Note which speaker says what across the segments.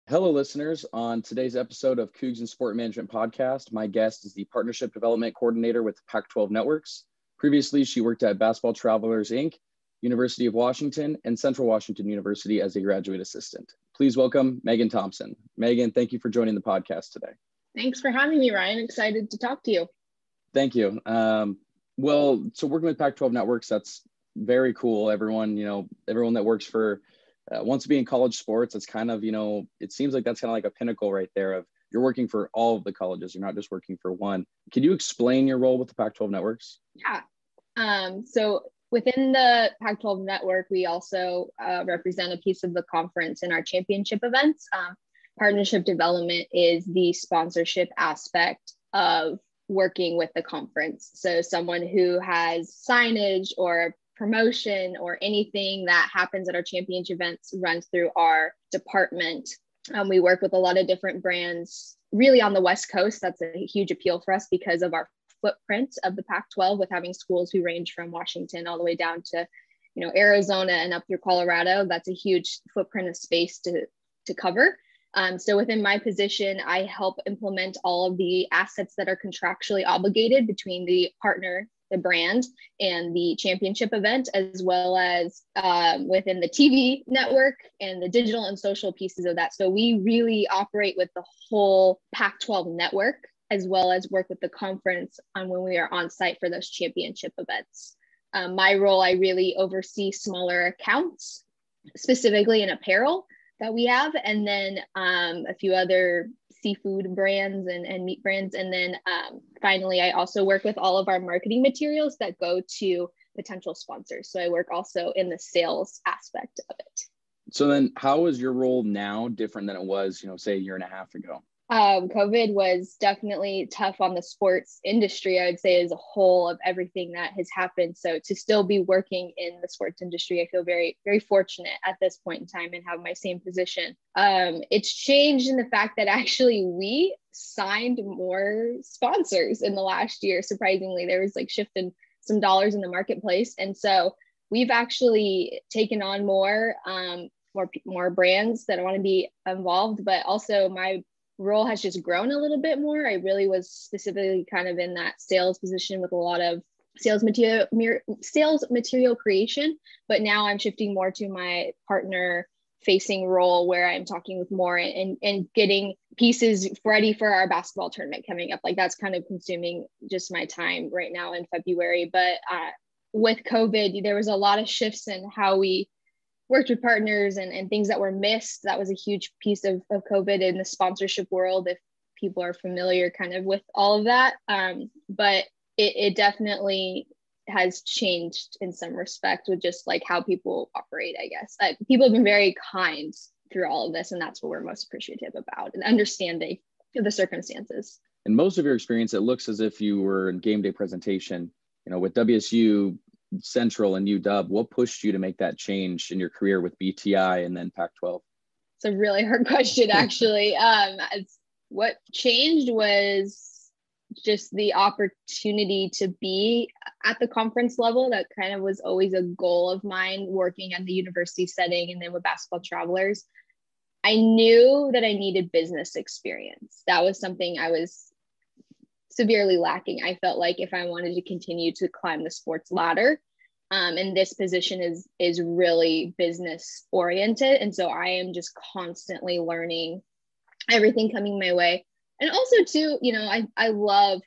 Speaker 1: Hello, listeners. On today's episode of Cougs and Sport Management podcast, my guest is the Partnership Development Coordinator with Pac-12 Networks. Previously, she worked at Basketball Travelers, Inc., University of Washington, and Central Washington University as a graduate assistant. Please welcome Megan Thompson. Megan, thank you for joining the podcast today.
Speaker 2: Thanks for having me, Ryan. Excited to talk to you.
Speaker 1: Thank you. So working with Pac-12 Networks, that's very cool. Everyone that works for wants to be in college sports. It's kind of, it seems like that's kind of like a pinnacle right there of you're working for all of the colleges. You're not just working for one. Can you explain your role with the Pac-12 Networks?
Speaker 2: Yeah. So within the Pac-12 Network, we also represent a piece of the conference in our championship events. Partnership development is the sponsorship aspect of working with the conference. So someone who has signage or promotion or anything that happens at our championship events runs through our department. We work with a lot of different brands really on the West Coast. That's a huge appeal for us because of our footprint of the Pac-12 with having schools who range from Washington all the way down to, Arizona and up through Colorado. That's a huge footprint of space to cover. So within my position, I help implement all of the assets that are contractually obligated between the partner, the brand, and the championship event, as well as within the TV network and the digital and social pieces of that. So we really operate with the whole Pac-12 network, as well as work with the conference on when we are on site for those championship events. My role, I really oversee smaller accounts, specifically in apparel that we have, and then a few other seafood brands and meat brands. And then finally, I also work with all of our marketing materials that go to potential sponsors. So I work also in the sales aspect of it.
Speaker 1: So then how is your role now different than it was, say a year and a half ago?
Speaker 2: COVID was definitely tough on the sports industry, I would say, as a whole, of everything that has happened. So to still be working in the sports industry, I feel very, very fortunate at this point in time and have my same position. It's changed in the fact that actually we signed more sponsors in the last year. Surprisingly, there was shifting some dollars in the marketplace. And so we've actually taken on more brands that want to be involved, but also my role has just grown a little bit more. I really was specifically kind of in that sales position with a lot of sales material creation, but now I'm shifting more to my partner facing role where I'm talking with more and getting pieces ready for our basketball tournament coming up. That's kind of consuming just my time right now in February. But with COVID, there was a lot of shifts in how we worked with partners and things that were missed. That was a huge piece of COVID in the sponsorship world, if people are familiar kind of with all of that. But it definitely has changed in some respect with just how people operate, I guess. People have been very kind through all of this, and that's what we're most appreciative about, and understanding of the circumstances.
Speaker 1: In most of your experience, it looks as if you were in game day presentation, with WSU Central and UW. What pushed you to make that change in your career with BTI and then Pac-12?
Speaker 2: It's a really hard question, actually. What changed was just the opportunity to be at the conference level. That kind of was always a goal of mine, working at the university setting and then with Basketball Travelers. I knew that I needed business experience. That was something I was severely lacking. I felt like if I wanted to continue to climb the sports ladder, and this position is really business oriented. And so I am just constantly learning everything coming my way. And also too, I love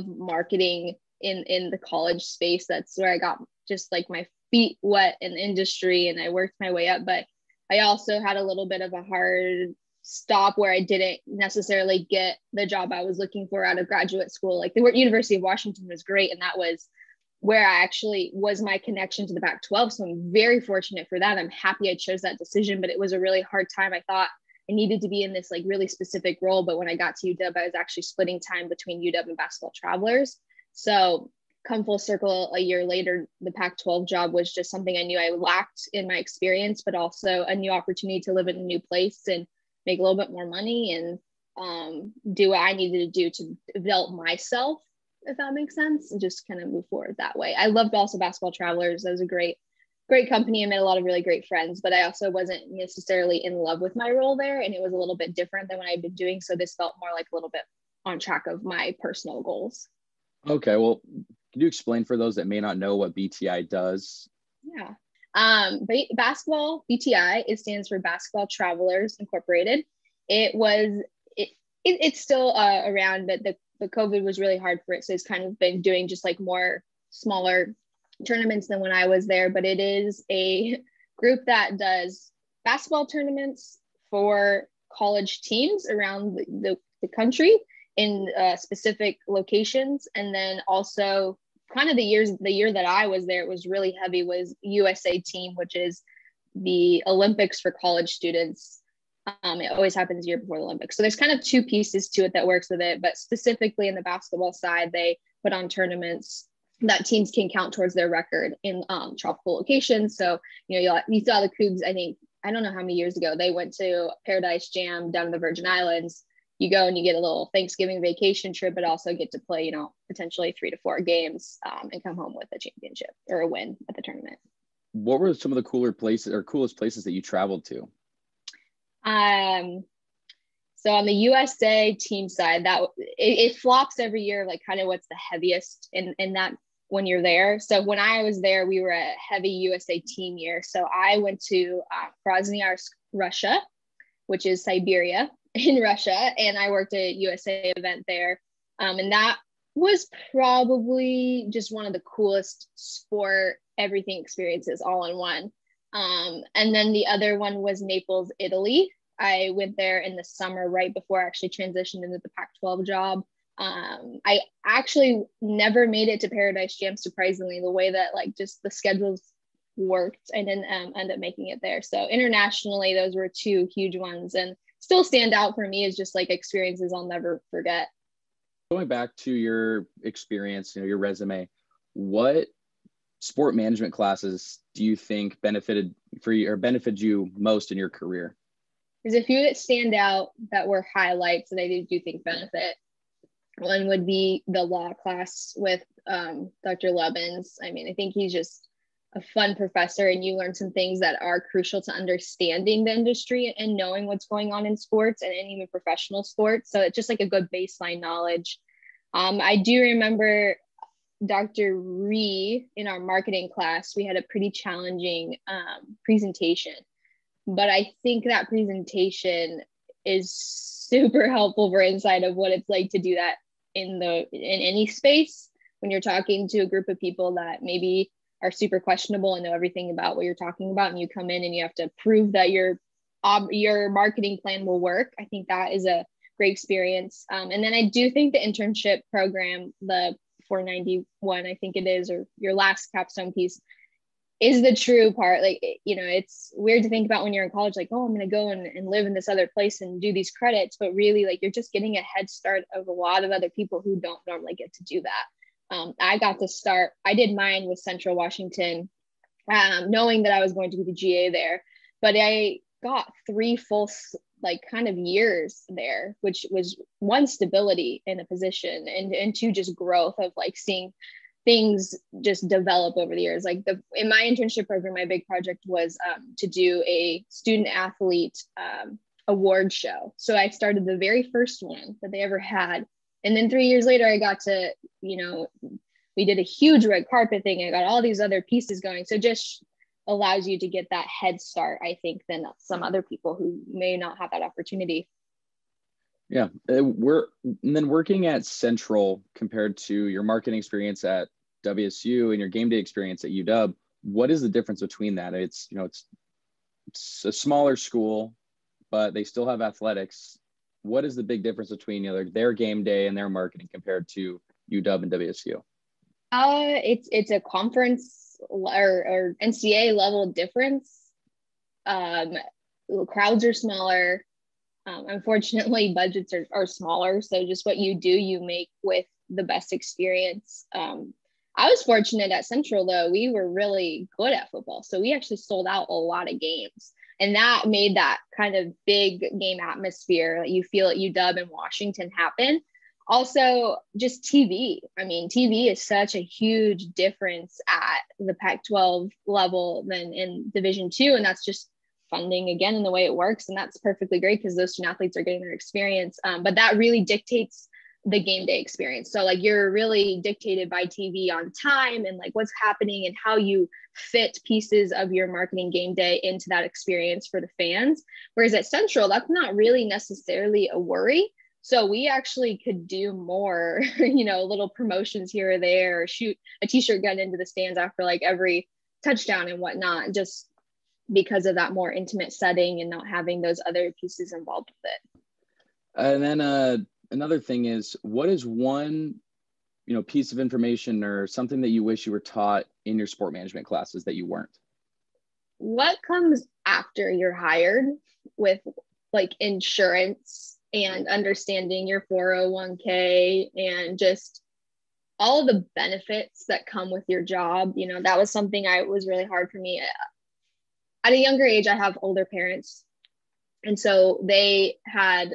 Speaker 2: marketing in the college space. That's where I got just my feet wet in the industry, and I worked my way up. But I also had a little bit of a hard stop where I didn't necessarily get the job I was looking for out of graduate school. The University of Washington was great, and that was where I actually was my connection to the Pac-12. So I'm very fortunate for that. I'm happy I chose that decision, but it was a really hard time. I thought I needed to be in this really specific role, but when I got to UW, I was actually splitting time between UW and Basketball Travelers. So come full circle, a year later, the Pac-12 job was just something I knew I lacked in my experience, but also a new opportunity to live in a new place and make a little bit more money and do what I needed to do to develop myself, if that makes sense, and just kind of move forward that way. I loved also Basketball Travelers. That was a great great company and met a lot of really great friends, but I also wasn't necessarily in love with my role there. And it was a little bit different than what I'd been doing. So this felt more like a little bit on track of my personal goals.
Speaker 1: Okay. Well, can you explain for those that may not know what BTI does?
Speaker 2: Yeah. Basketball, BTI, it stands for Basketball Travelers Incorporated. It's still around, but the COVID was really hard for it. So it's kind of been doing just like more smaller tournaments than when I was there. But it is a group that does basketball tournaments for college teams around the country in specific locations. And then also kind of the year that I was there, it was really heavy, was USA team, which is the Olympics for college students. It always happens a year before the Olympics. So there's kind of two pieces to it that works with it, but specifically in the basketball side, they put on tournaments that teams can count towards their record in tropical locations. So, you saw the Cougs, I don't know how many years ago, they went to Paradise Jam down in the Virgin Islands. You go and you get a little Thanksgiving vacation trip, but also get to play, potentially 3 to 4 games and come home with a championship or a win at the tournament.
Speaker 1: What were some of the coolest places that you traveled to?
Speaker 2: So on the USA team side, that it flops every year, like kind of what's the heaviest in that when you're there. So when I was there, we were a heavy USA team year. So I went to Krasnoyarsk, Russia, which is Siberia in Russia, and I worked a USA event there. And that was probably just one of the coolest sport everything experiences all in one. And then the other one was Naples, Italy. I went there in the summer right before I actually transitioned into the Pac-12 job. I actually never made it to Paradise Jam, surprisingly, the way that like just the schedules worked. I didn't end up making it there. So internationally, those were two huge ones, and still stand out for me as just like experiences I'll never forget.
Speaker 1: Going back to your experience, your resume, what sport management classes do you think benefited you most in your career?
Speaker 2: There's a few that stand out that were highlights that I do think benefit. One would be the law class with Dr. Levins. I think he's just a fun professor, and you learn some things that are crucial to understanding the industry and knowing what's going on in sports and even professional sports. So it's just like a good baseline knowledge. I do remember Dr. Ree in our marketing class, we had a pretty challenging presentation, but I think that presentation is super helpful for insight of what it's like to do that in any space when you're talking to a group of people that maybe are super questionable and know everything about what you're talking about, and you come in and you have to prove that your marketing plan will work. I think that is a great experience. And then I do think the internship program, the 491, I think it is, or your last capstone piece, is the true part. Like, it's weird to think about when you're in college, like, oh, I'm going to go and live in this other place and do these credits, but really like you're just getting a head start of a lot of other people who don't normally get to do that. I got to start, I did mine with Central Washington, knowing that I was going to be the GA there, but I got 3 full like kind of years there, which was 1, stability in a position, and 2, just growth of like seeing things just develop over the years. Like in my internship program, my big project was to do a student athlete award show. So I started the very first one that they ever had. And then 3 years later, I got to, we did a huge red carpet thing. I got all these other pieces going. So just allows you to get that head start, I think, than some other people who may not have that opportunity.
Speaker 1: Yeah. And then working at Central compared to your marketing experience at WSU and your game day experience at UW, what is the difference between that? It's a smaller school, but they still have athletics. What is the big difference between their game day and their marketing compared to UW and WSU?
Speaker 2: It's a conference or NCAA level difference. Crowds are smaller. Unfortunately, budgets are smaller. So just what you do, you make with the best experience. I was fortunate at Central, though. We were really good at football. So we actually sold out a lot of games. And that made that kind of big game atmosphere that you feel at UW and Washington happen. Also, just TV. I mean, TV is such a huge difference at the Pac-12 level than in Division II, and that's just funding again and the way it works. And that's perfectly great because those student athletes are getting their experience. But that really dictates the game day experience. So like you're really dictated by TV on time and like what's happening and how you fit pieces of your marketing game day into that experience for the fans. Whereas at Central, that's not really necessarily a worry. So we actually could do more, little promotions here or there, or shoot a t-shirt gun into the stands after like every touchdown and whatnot, just because of that more intimate setting and not having those other pieces involved with it.
Speaker 1: And then another thing is, what is one, piece of information or something that you wish you were taught in your sport management classes that you weren't?
Speaker 2: What comes after you're hired with like insurance and understanding your 401k and just all the benefits that come with your job. That was something was really hard for me. At a younger age, I have older parents. And so they had,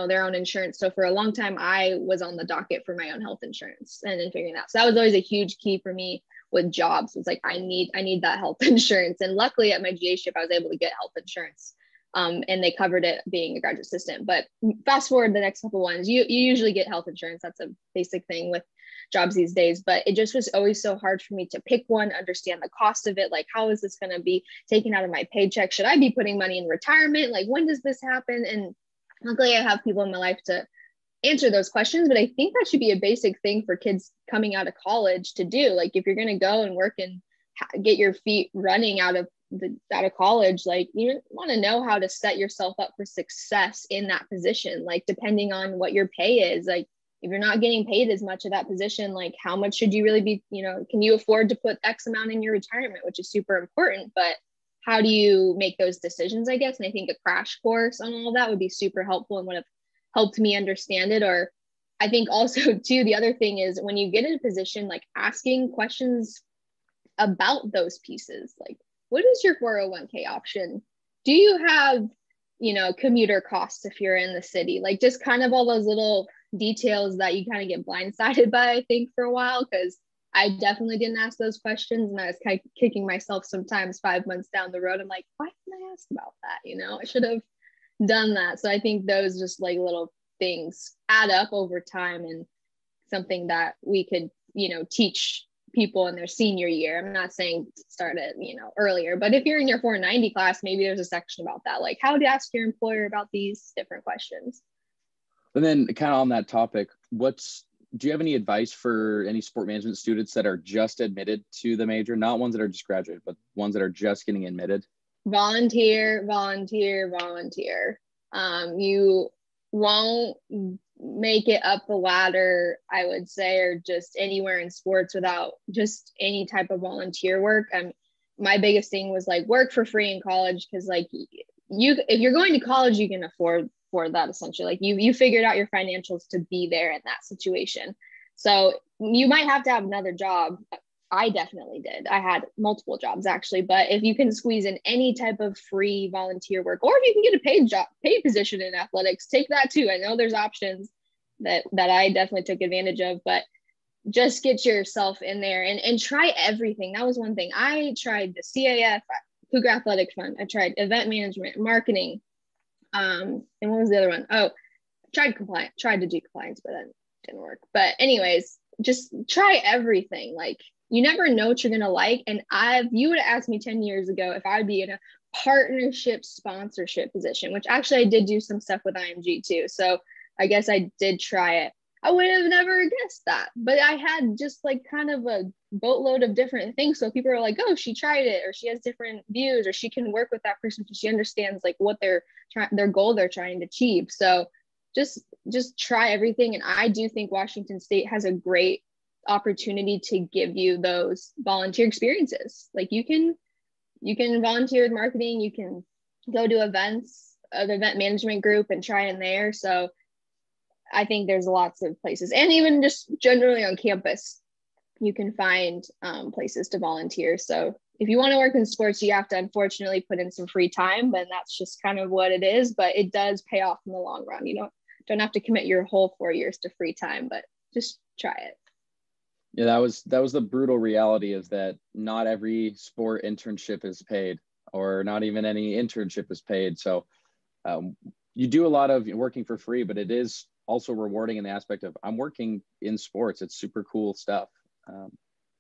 Speaker 2: their own insurance. So for a long time, I was on the docket for my own health insurance and then figuring that. So that was always a huge key for me with jobs. It's like, I need that health insurance. And luckily at my GA ship, I was able to get health insurance. And they covered it being a graduate assistant. But fast forward the next couple ones, you usually get health insurance. That's a basic thing with jobs these days. But it just was always so hard for me to pick one, understand the cost of it. Like, how is this going to be taken out of my paycheck? Should I be putting money in retirement? Like, when does this happen? And luckily, I have people in my life to answer those questions. But I think that should be a basic thing for kids coming out of college to do. Like, if you're going to go and work and get your feet running out of college, like you want to know how to set yourself up for success in that position. Like depending on what your pay is, like if you're not getting paid as much of that position, like how much should you really be, can you afford to put X amount in your retirement, which is super important, but how do you make those decisions, I guess? And I think a crash course on all of that would be super helpful and would have helped me understand it. Or I think also too, the other thing is when you get in a position, like asking questions about those pieces, like what is your 401k option? Do you have, commuter costs if you're in the city? Like just kind of all those little details that you kind of get blindsided by, I think, for a while, because I definitely didn't ask those questions. And I was kind of kicking myself sometimes 5 months down the road. I'm like, why didn't I ask about that? I should have done that. So I think those just like little things add up over time and something that we could, teach people in their senior year. I'm not saying start it, earlier, but if you're in your 490 class, maybe there's a section about that, like how to ask your employer about these different questions.
Speaker 1: And then kind of on that topic, do you have any advice for any sport management students that are just admitted to the major, not ones that are just graduated, but ones that are just getting admitted?
Speaker 2: Volunteer. You won't make it up the ladder, I would say, or just anywhere in sports without just any type of volunteer work. My biggest thing was like work for free in college, because like if you're going to college, you can afford that essentially. Like you figured out your financials to be there in that situation. So you might have to have another job. I definitely did. I had multiple jobs actually, but if you can squeeze in any type of free volunteer work, or if you can get a paid position in athletics, take that too. I know there's options that I definitely took advantage of, but just get yourself in there and try everything. That was one thing. I tried the CAF, Cougar Athletic Fund. I tried event management, marketing. And what was the other one? Oh, tried to do compliance, but that didn't work. But anyways, just try everything. Like, you never know what you're going to like. And you would have asked me 10 years ago if I would be in a partnership sponsorship position, which actually I did do some stuff with IMG too. So I guess I did try it. I would have never guessed that, but I had just like kind of a boatload of different things. So people are like, oh, she tried it, or she has different views, or she can work with that person because she understands like what their goal they're trying to achieve. So just try everything. And I do think Washington State has a great opportunity to give you those volunteer experiences. Like you can volunteer with marketing, you can go to events, an event management group and try in there. So I think there's lots of places, and even just generally on campus, you can find places to volunteer. So if you want to work in sports, you have to unfortunately put in some free time, but that's just kind of what it is, but it does pay off in the long run. don't have to commit your whole 4 years to free time, but just try it.
Speaker 1: Yeah, that was the brutal reality, is that not every sport internship is paid, or not even any internship is paid. So you do a lot of working for free, but it is also rewarding in the aspect of, I'm working in sports. It's super cool stuff.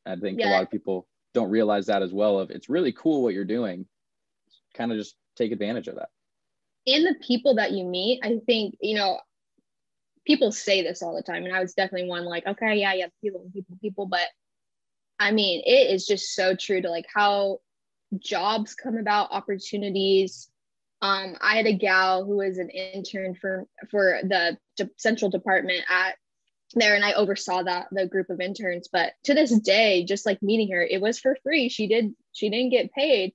Speaker 1: I think a lot of people don't realize that as well. It's really cool what you're doing. Kind of just take advantage of that.
Speaker 2: And the people that you meet, I think, people say this all the time, and I was definitely one like, okay, yeah, people. But I mean, it is just so true to like how jobs come about, opportunities. I had a gal who was an intern for the central department at there, and I oversaw the group of interns. But to this day, just like meeting her, it was for free. She didn't get paid.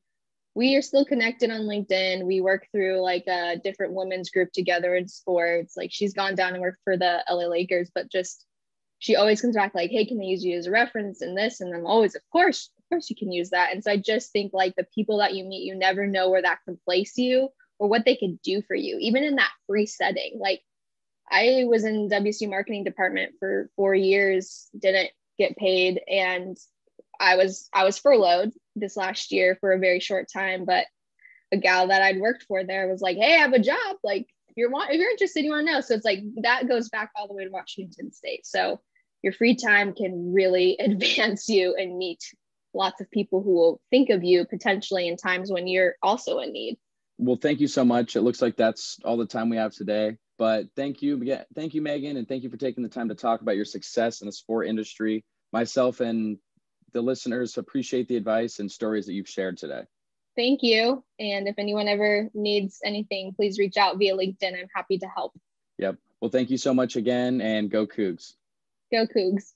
Speaker 2: We are still connected on LinkedIn. We work through like a different women's group together in sports. Like, she's gone down and worked for the LA Lakers, but just, she always comes back like, hey, can I use you as a reference in this? And I'm always, of course you can use that. And so I just think like the people that you meet, you never know where that can place you or what they could do for you, even in that free setting. Like, I was in WSU marketing department for 4 years, didn't get paid. And I was furloughed this last year for a very short time, but a gal that I'd worked for there was like, hey, I have a job. Like, if you're interested, you want to know. So it's like, that goes back all the way to Washington State. So your free time can really advance you and meet lots of people who will think of you potentially in times when you're also in need.
Speaker 1: Well, thank you so much. It looks like that's all the time we have today, but thank you, Megan. And thank you for taking the time to talk about your success in the sport industry. Myself and the listeners appreciate the advice and stories that you've shared today.
Speaker 2: Thank you. And if anyone ever needs anything, please reach out via LinkedIn. I'm happy to help.
Speaker 1: Yep. Well, thank you so much again, and go Cougs.
Speaker 2: Go Cougs.